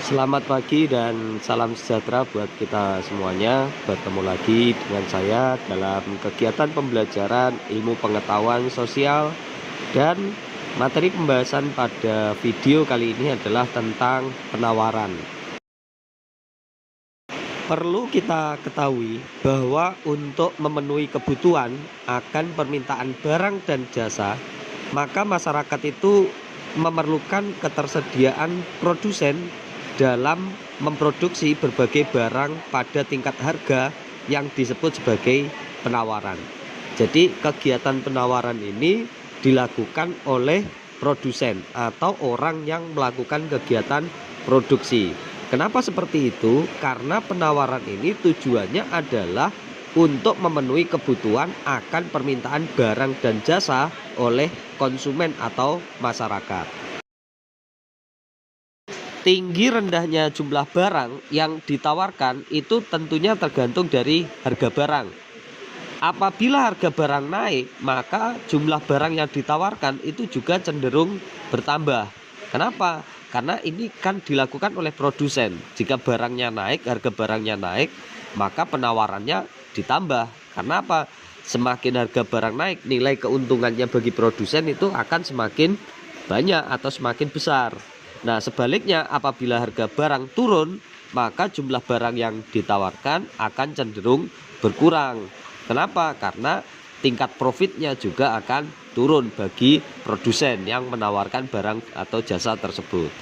Selamat pagi dan salam sejahtera buat kita semuanya. Bertemu lagi dengan saya dalam kegiatan pembelajaran ilmu pengetahuan sosial, dan materi pembahasan pada video kali ini adalah tentang penawaran. Perlu kita ketahui bahwa untuk memenuhi kebutuhan akan permintaan barang dan jasa, maka masyarakat itu memerlukan ketersediaan produsen dalam memproduksi berbagai barang pada tingkat harga yang disebut sebagai penawaran. Jadi kegiatan penawaran ini dilakukan oleh produsen atau orang yang melakukan kegiatan produksi. Kenapa seperti itu? Karena penawaran ini tujuannya adalah untuk memenuhi kebutuhan akan permintaan barang dan jasa oleh konsumen atau masyarakat. Tinggi rendahnya jumlah barang yang ditawarkan itu tentunya tergantung dari harga barang. Apabila harga barang naik, maka jumlah barang yang ditawarkan itu juga cenderung bertambah. Kenapa? Karena ini kan dilakukan oleh produsen. Jika barangnya naik, harga barangnya naik, maka penawarannya ditambah. Karena apa? Semakin harga barang naik, nilai keuntungannya bagi produsen itu akan semakin banyak atau semakin besar. Nah, sebaliknya apabila harga barang turun, maka jumlah barang yang ditawarkan akan cenderung berkurang. Kenapa? Karena tingkat profitnya juga akan turun bagi produsen yang menawarkan barang atau jasa tersebut.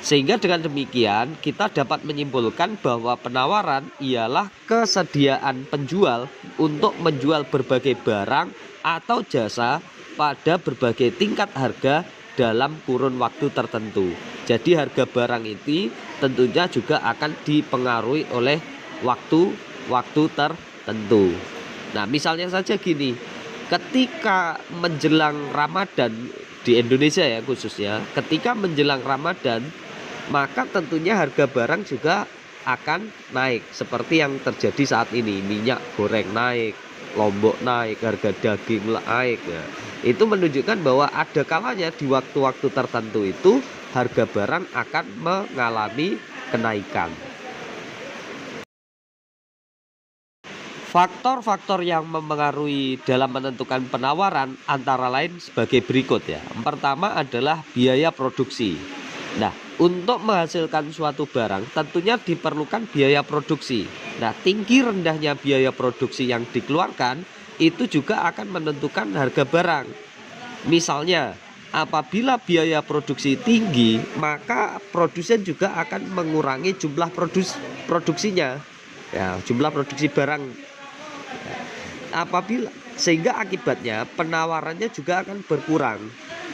Sehingga dengan demikian kita dapat menyimpulkan bahwa penawaran ialah kesediaan penjual untuk menjual berbagai barang atau jasa pada berbagai tingkat harga dalam kurun waktu tertentu. Jadi harga barang ini tentunya juga akan dipengaruhi oleh waktu tertentu. Nah, misalnya saja gini, ketika menjelang Ramadan di Indonesia ya khususnya, ketika menjelang Ramadan, maka tentunya harga barang juga akan naik seperti yang terjadi saat ini. Minyak goreng naik, lombok naik, harga daging naik ya. Itu menunjukkan bahwa ada kalanya di waktu-waktu tertentu itu harga barang akan mengalami kenaikan. Faktor-faktor yang mempengaruhi dalam menentukan penawaran antara lain sebagai berikut ya. Yang pertama adalah biaya produksi. Nah, untuk menghasilkan suatu barang tentunya diperlukan biaya produksi. Nah, tinggi rendahnya biaya produksi yang dikeluarkan itu juga akan menentukan harga barang. Misalnya, apabila biaya produksi tinggi, maka produsen juga akan mengurangi jumlah produksinya. Ya, jumlah produksi barang. Sehingga akibatnya penawarannya juga akan berkurang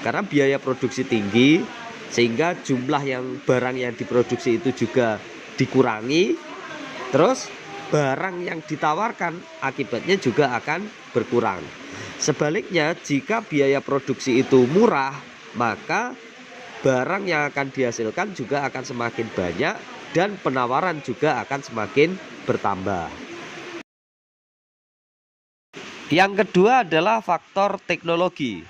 karena biaya produksi tinggi, sehingga jumlah barang yang diproduksi itu juga dikurangi. Terus barang yang ditawarkan akibatnya juga akan berkurang. Sebaliknya, jika biaya produksi itu murah, maka barang yang akan dihasilkan juga akan semakin banyak dan penawaran juga akan semakin bertambah. Yang kedua adalah faktor teknologi.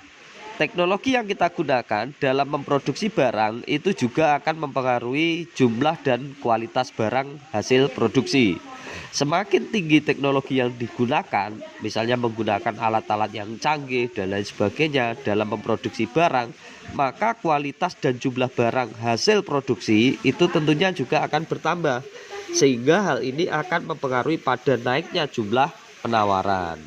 Teknologi yang kita gunakan dalam memproduksi barang itu juga akan mempengaruhi jumlah dan kualitas barang hasil produksi. Semakin tinggi teknologi yang digunakan, misalnya menggunakan alat-alat yang canggih dan lain sebagainya dalam memproduksi barang, maka kualitas dan jumlah barang hasil produksi itu tentunya juga akan bertambah. Sehingga hal ini akan mempengaruhi pada naiknya jumlah penawaran.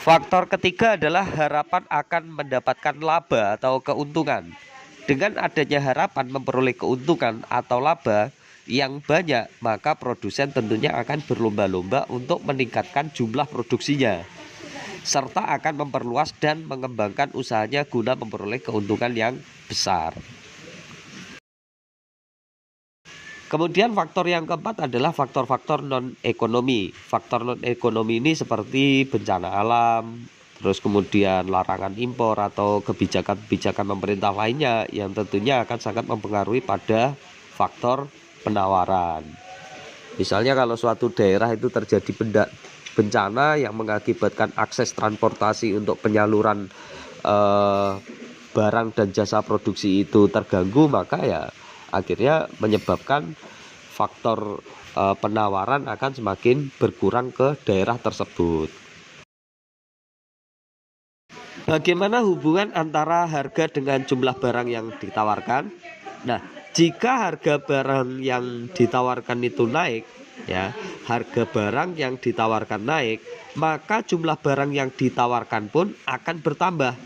Faktor ketiga adalah harapan akan mendapatkan laba atau keuntungan. Dengan adanya harapan memperoleh keuntungan atau laba yang banyak, maka produsen tentunya akan berlomba-lomba untuk meningkatkan jumlah produksinya, serta akan memperluas dan mengembangkan usahanya guna memperoleh keuntungan yang besar. Kemudian faktor yang keempat adalah faktor-faktor non-ekonomi. Faktor non-ekonomi ini seperti bencana alam, terus kemudian larangan impor atau kebijakan-kebijakan pemerintah lainnya yang tentunya akan sangat mempengaruhi pada faktor penawaran. Misalnya kalau suatu daerah itu terjadi bencana yang mengakibatkan akses transportasi untuk penyaluran barang dan jasa produksi itu terganggu, maka ya akhirnya menyebabkan faktor penawaran akan semakin berkurang ke daerah tersebut. Bagaimana hubungan antara harga dengan jumlah barang yang ditawarkan? Nah, jika harga barang yang ditawarkan itu naik, ya, harga barang yang ditawarkan naik, maka jumlah barang yang ditawarkan pun akan bertambah.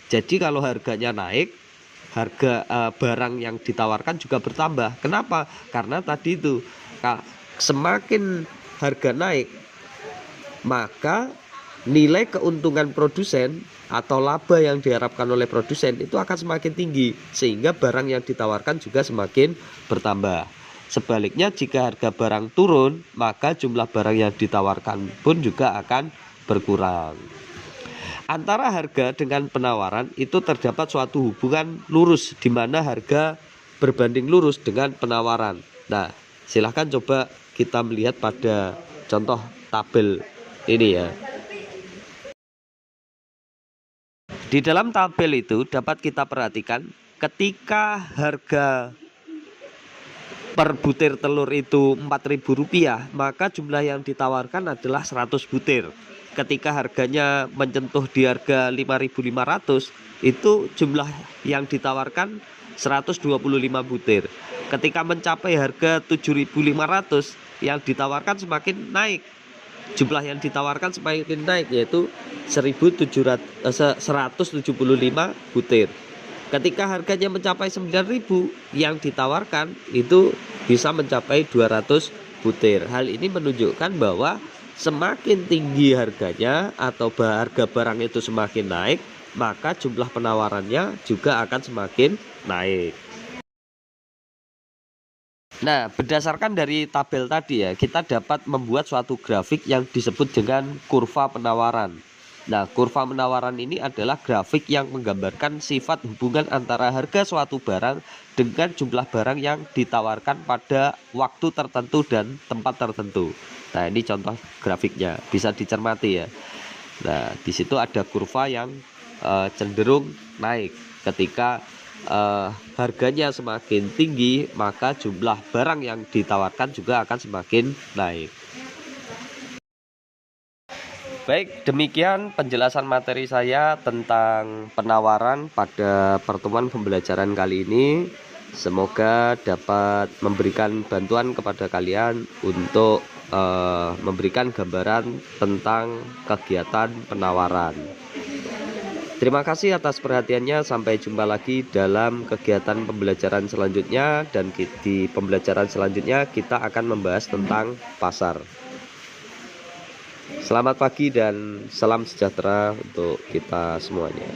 Jadi kalau harganya naik, harga barang yang ditawarkan juga bertambah. Kenapa? Karena tadi itu semakin harga naik, maka nilai keuntungan produsen atau laba yang diharapkan oleh produsen itu akan semakin tinggi, sehingga barang yang ditawarkan juga semakin bertambah. Sebaliknya, jika harga barang turun, maka jumlah barang yang ditawarkan pun juga akan berkurang. Antara harga dengan penawaran itu terdapat suatu hubungan lurus, di mana harga berbanding lurus dengan penawaran. Nah, silahkan coba kita melihat pada contoh tabel ini ya. Di dalam tabel itu dapat kita perhatikan ketika harga per butir telur itu Rp4.000, maka jumlah yang ditawarkan adalah 100 butir. Ketika harganya menyentuh di harga 5.500, itu jumlah yang ditawarkan 125 butir. Ketika mencapai harga 7.500, yang ditawarkan semakin naik. Jumlah yang ditawarkan semakin naik, yaitu 175 butir. Ketika harganya mencapai 9.000, yang ditawarkan itu bisa mencapai 200 butir. Hal ini menunjukkan bahwa semakin tinggi harganya atau harga barang itu semakin naik, maka jumlah penawarannya juga akan semakin naik. Nah, berdasarkan dari tabel tadi ya, kita dapat membuat suatu grafik yang disebut dengan kurva penawaran. Nah, kurva penawaran ini adalah grafik yang menggambarkan sifat hubungan antara harga suatu barang dengan jumlah barang yang ditawarkan pada waktu tertentu dan tempat tertentu. Nah, ini contoh grafiknya, bisa dicermati ya. Nah, di situ ada kurva yang cenderung naik. Ketika harganya semakin tinggi, maka jumlah barang yang ditawarkan juga akan semakin naik. Baik, demikian penjelasan materi saya tentang penawaran pada pertemuan pembelajaran kali ini. Semoga dapat memberikan bantuan kepada kalian untuk memberikan gambaran tentang kegiatan penawaran. Terima kasih atas perhatiannya. Sampai jumpa lagi dalam kegiatan pembelajaran selanjutnya, dan di pembelajaran selanjutnya kita akan membahas tentang pasar. Selamat pagi dan salam sejahtera untuk kita semuanya.